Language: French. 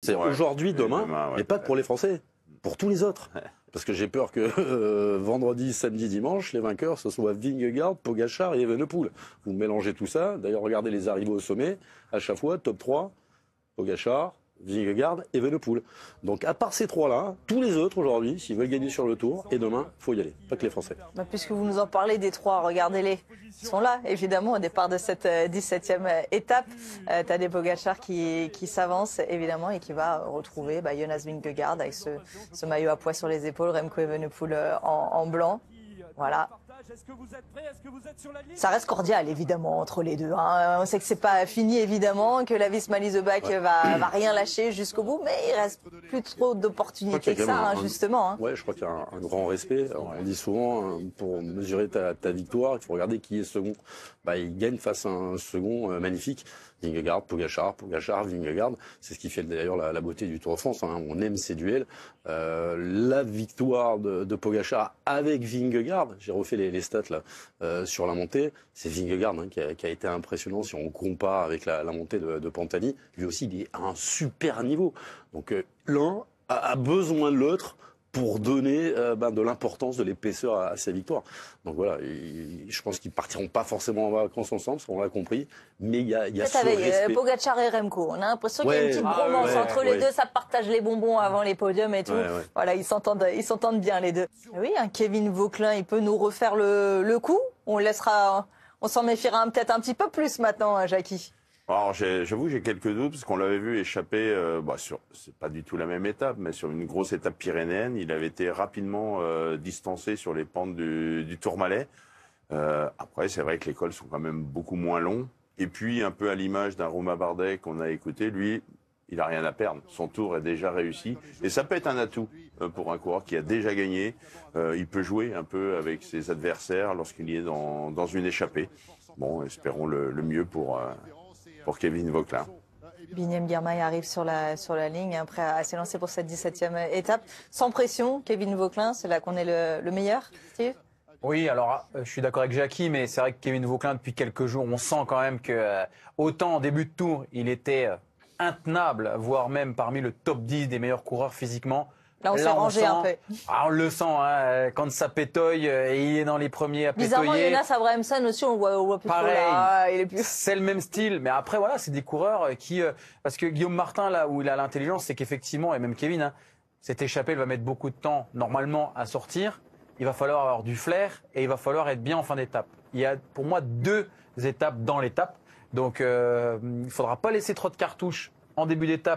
C'est aujourd'hui, demain, mais pas que pour les Français, pour tous les autres. Parce que j'ai peur que vendredi, samedi, dimanche, les vainqueurs, ce soit Vingegaard, Pogačar et Evenepoel. Vous mélangez tout ça. D'ailleurs, regardez les arrivées au sommet. À chaque fois, top 3, Pogačar, Vingegaard, Evenepoel. Donc, à part ces trois-là, tous les autres aujourd'hui, s'ils veulent gagner sur le Tour, et demain, faut y aller. Pas que les Français. Bah, puisque vous nous en parlez des trois, regardez-les. Ils sont là, évidemment, au départ de cette 17e étape. Tadej Pogačar qui s'avance, évidemment, et qui va retrouver Jonas Vingegaard avec ce maillot à pois sur les épaules, Remco Evenepoel en blanc. Voilà. Ça reste cordial, évidemment, entre les deux. Hein. On sait que c'est pas fini, évidemment, que la Visma Leaseback va rien lâcher jusqu'au bout, mais il reste plus trop d'opportunités que ça, justement. Hein. Ouais, je crois qu'il y a un grand respect. On dit souvent, pour mesurer ta victoire, il faut regarder qui est second. Il gagne face à un second magnifique. Vingegaard, Pogačar, Vingegaard. C'est ce qui fait d'ailleurs la beauté du Tour de France. Hein. On aime ces duels. La victoire de Pogačar avec Vingegaard, j'ai refait les stats là sur la montée, c'est Vingegaard qui a été impressionnant si on compare avec la montée de Pantani. Lui aussi, il est à un super niveau. Donc l'un a besoin de l'autre pour donner de l'importance, de l'épaisseur à sa victoire. Donc voilà, je pense qu'ils partiront pas forcément en vacances ensemble, on l'a compris, mais il y a ce respect. Pogačar et Remco, on a l'impression qu'il y a une petite bromance entre les deux, ça partage les bonbons avant les podiums et tout. Voilà, ils s'entendent bien les deux. Oui, Kevin Vauquelin, il peut nous refaire le coup. On s'en méfiera peut-être un petit peu plus maintenant, Jackie. Alors j'avoue j'ai quelques doutes parce qu'on l'avait vu échapper c'est pas du tout la même étape, mais sur une grosse étape pyrénéenne, il avait été rapidement distancé sur les pentes du Tourmalet. Après c'est vrai que les cols sont quand même beaucoup moins longs. Et puis un peu à l'image d'un Romain Bardet qu'on a écouté, lui il a rien à perdre. Son tour est déjà réussi et ça peut être un atout pour un coureur qui a déjà gagné. Il peut jouer un peu avec ses adversaires lorsqu'il est dans une échappée. Bon, espérons le mieux pour Kevin Vauquelin. Biniam Girmay arrive sur la ligne, prêt à s'élancer pour cette 17e étape. Sans pression, Kevin Vauquelin, c'est là qu'on est le meilleur, Steve? Oui, alors je suis d'accord avec Jackie, mais c'est vrai que Kevin Vauquelin, depuis quelques jours, on sent quand même que autant en début de tour, il était intenable, voire même parmi le top 10 des meilleurs coureurs physiquement. Là, on s'est rangé un peu. On le sent, hein, quand ça pétoille, et il est dans les premiers à pétoyer. Bizarrement, Jonas Abrahamsson aussi, on le voit plus pareil, trop là. Il est plus... C'est le même style, mais après, voilà, c'est des coureurs qui... parce que Guillaume Martin, là où il a l'intelligence, c'est qu'effectivement, et même Kevin, cette échappée, il va mettre beaucoup de temps, normalement, à sortir. Il va falloir avoir du flair, et il va falloir être bien en fin d'étape. Il y a, pour moi, 2 étapes dans l'étape. Donc, il ne faudra pas laisser trop de cartouches en début d'étape